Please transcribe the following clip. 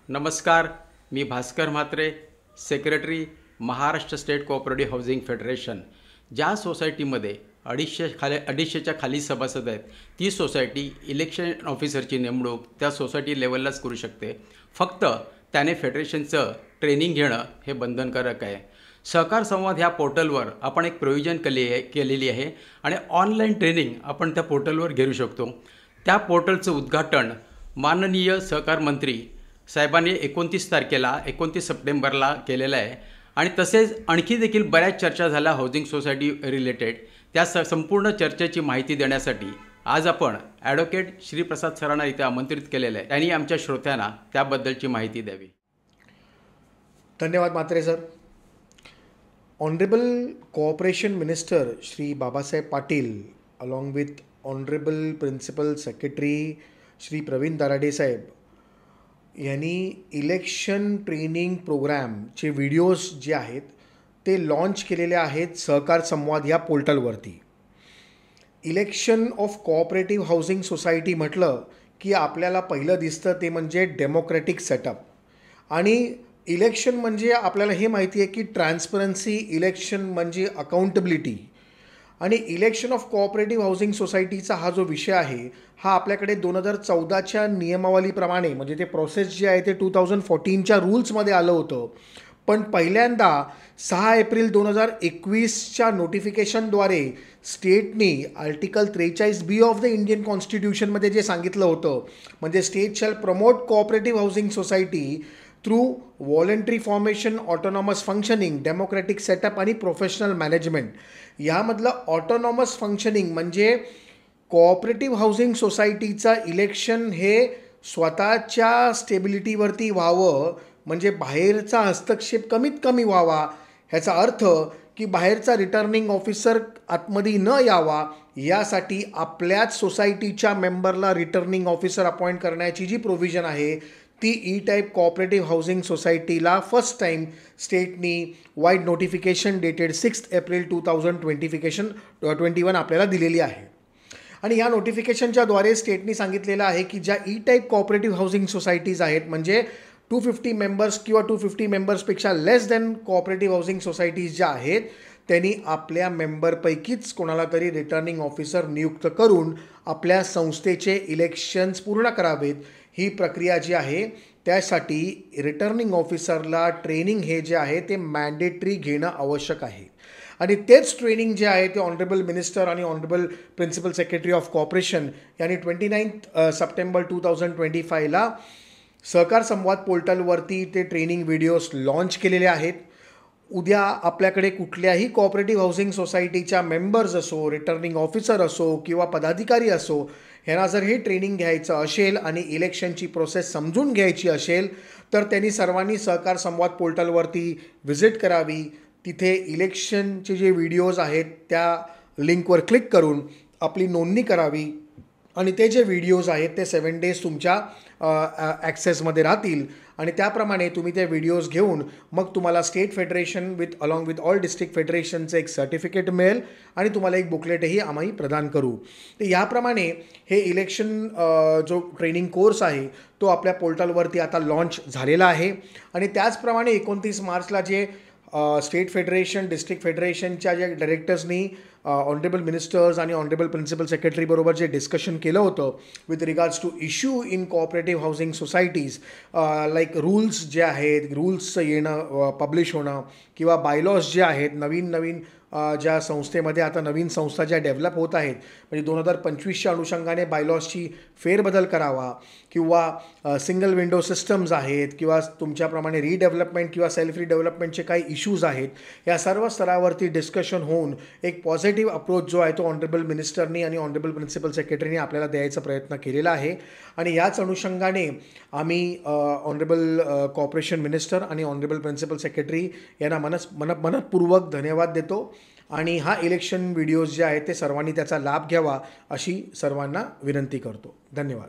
नमस्कार, मी Bhaskar Mhatre, secretary, Maharashtra state cooperative housing federation. ज्या सोसायटीमध्ये 250च्या खाली सभासद आहेत ती सोसायटी इलेक्शन ऑफिसरची नेमणूक त्या सोसायटी लेवललाच करू शकते. फक्त त्याने फेडरेशनचं ट्रेनिंग घेणं हे बंधनकारक आहे. सहकार संवाद ह्या पोर्टलवर आपण एक प्रोव्हिजन केलेली आहे आणि ऑनलाईन ट्रेनिंग आपण त्या पोर्टलवर घेऊ शकतो. त्या पोर्टलचं उद्घाटन माननीय सहकार मंत्री साहेबांनी 29 सप्टेंबरला केलेलं आहे आणि तसेच आणखी देखील बऱ्याच चर्चा झाल्या हाऊसिंग सोसायटी रिलेटेड. त्या संपूर्ण चर्चेची माहिती देण्यासाठी आज आपण ॲडव्होकेट श्रीप्रसाद सरांना इथे आमंत्रित केलेलं आहे. त्यांनी आमच्या श्रोत्यांना त्याबद्दलची माहिती द्यावी. धन्यवाद Mhatre sir. Honourable cooperation minister Shri Babasaheb Patil along with honourable principal secretary Shri Pravin Darade साहेब यांनी इलेक्शन ट्रेनिंग प्रोग्रॅमचे व्हिडिओज जे आहेत ते लॉन्च केलेले आहेत सहकार संवाद या पोर्टलवरती. Election of cooperative housing society म्हटलं की आपल्याला पहिलं दिसतं ते म्हणजे डेमोक्रॅटिक सेटअप. आणि इलेक्शन म्हणजे आपल्याला हे माहिती आहे की ट्रान्सपरन्सी, इलेक्शन म्हणजे अकाउंटेबिलिटी. आणि इलेक्शन ऑफ कोऑपरेटिव्ह हाऊसिंग सोसायटीचा हा जो विषय आहे हा आपल्याकडे 2014च्या नियमावलीप्रमाणे म्हणजे ते प्रोसेस जे आहे ते 2014च्या रूल्समध्ये आलं होतं. पण पहिल्यांदा 6 एप्रिल 2021च्या नोटिफिकेशनद्वारे स्टेटनी article 43B of the Indian कॉन्स्टिट्यूशनमध्ये जे सांगितलं होतं म्हणजे state shall promote cooperative housing society through voluntary formation, autonomous functioning, democratic setup आणि प्रोफेशनल मॅनेजमेंट. यामधलं ऑटोनॉमस फंक्शनिंग म्हणजे कोऑपरेटिव्ह हाऊसिंग सोसायटीचं इलेक्शन हे स्वतःच्या स्टेबिलिटीवरती व्हावं म्हणजे बाहेरचा हस्तक्षेप कमीत कमी व्हावा. ह्याचा अर्थ की बाहेरचा रिटर्निंग ऑफिसर आतमध्ये न यावा यासाठी आपल्याच सोसायटीच्या मेंबरला रिटर्निंग ऑफिसर अपॉइंट करण्याची जी प्रोव्हिजन आहे ती ई टाईप कोऑपरेटिव्ह हाऊसिंग सोसायटीला फर्स्ट टाईम स्टेटनी वाईड नोटिफिकेशन डेटेड 6 एप्रिल 2021 आपल्याला दिलेली आहे. आणि या नोटिफिकेशनच्याद्वारे स्टेटनी सांगितलेलं आहे की ज्या E type cooperative housing societies आहेत म्हणजे 250 मेंबर्स किंवा 250 मेंबर्सपेक्षा लेस दॅन कोऑपरेटिव्ह हाऊसिंग सोसायटीज ज्या आहेत त्यांनी आपल्या मेंबरपैकीच कोणाला तरी रिटर्निंग ऑफिसर नियुक्त करून आपल्या संस्थेचे इलेक्शन्स पूर्ण करावेत. ही प्रक्रिया जी आहे त्यासाठी रिटर्निंग ऑफिसरला ट्रेनिंग हे जे आहे ते मॅन्डेटरी घेणं आवश्यक आहे. आणि तेच ट्रेनिंग जे आहे ते ऑनरेबल मिनिस्टर आणि honourable principal secretary of corporation यांनी 29 सप्टेंबर 2025ला सहकार संवाद पोर्टलवरती ते ट्रेनिंग व्हिडिओज लॉन्च केलेले आहेत. उद्या आपल्याकडे कुठल्याही कोऑपरेटिव्ह हाऊसिंग सोसायटीच्या मेंबर्स असो, रिटर्निंग ऑफिसर असो किंवा पदाधिकारी असो ह्यांना जर हे ट्रेनिंग घ्यायचं असेल आणि इलेक्शनची प्रोसेस समजून घ्यायची असेल तर त्यांनी सर्वांनी सहकार संवाद पोर्टलवरती व्हिजिट करावी. तिथे इलेक्शनचे जे व्हिडिओज आहेत त्या लिंकवर क्लिक करून आपली नोंदणी करावी आणि ते जे व्हिडिओज आहेत ते 7 डेज तुमच्या ॲक्सेसमध्ये राहतील आणि त्याप्रमाणे तुम्ही ते व्हिडिओज घेऊन मग तुम्हाला state federation along with all district फेडरेशनचं एक सर्टिफिकेट मिळेल आणि तुम्हाला एक बुकलेटही आम्ही प्रदान करू. तर याप्रमाणे हे इलेक्शन जो ट्रेनिंग कोर्स आहे तो आपल्या पोर्टलवरती आता लॉन्च झालेला आहे. आणि त्याचप्रमाणे 29 मार्चला जे स्टेट फेडरेशन, डिस्ट्रिक्ट फेडरेशनच्या ज्या डायरेक्टर्सनी ऑनरेबल मिनिस्टर्स आणि ऑनरेबल प्रिन्सिपल सेक्रेटरी बरोबर जे डिस्कशन केलं होतं with regards to issue in cooperative housing societies like rules जे आहेत, रूल्सचं येणं पब्लिश होणं किंवा बायलॉज जे आहेत नवीन ज्या संस्थेमध्ये आता नवीन संस्था ज्या डेव्हलप होत आहेत म्हणजे 2025च्या अनुषंगाने बायलॉजची फेरबदल करावा किंवा सिंगल विंडो सिस्टम्स आहेत किंवा तुमच्याप्रमाणे रिडेव्हलपमेंट किंवा सेल्फ रिडेव्हलपमेंटचे काही इश्यूज आहेत या सर्व स्तरावरती डिस्कशन होऊन एक पॉझिटिव्ह अप्रोच जो आहे तो ऑनरेबल मिनिस्टरनी आणि ऑनरेबल प्रिन्सिपल सेक्रेटरीनी आपल्याला द्यायचा प्रयत्न केलेला आहे. आणि याच अनुषंगाने आम्ही ऑनरेबल कॉर्पोरेशन मिनिस्टर आणि ऑनरेबल प्रिन्सिपल सेक्रेटरी यांना मनपूर्वक धन्यवाद देतो. आणि हा इलेक्शन व्हिडिओज जे आहेत ते सर्वांनी त्याचा लाभ घ्यावा अशी सर्वांना विनंती करतो. धन्यवाद.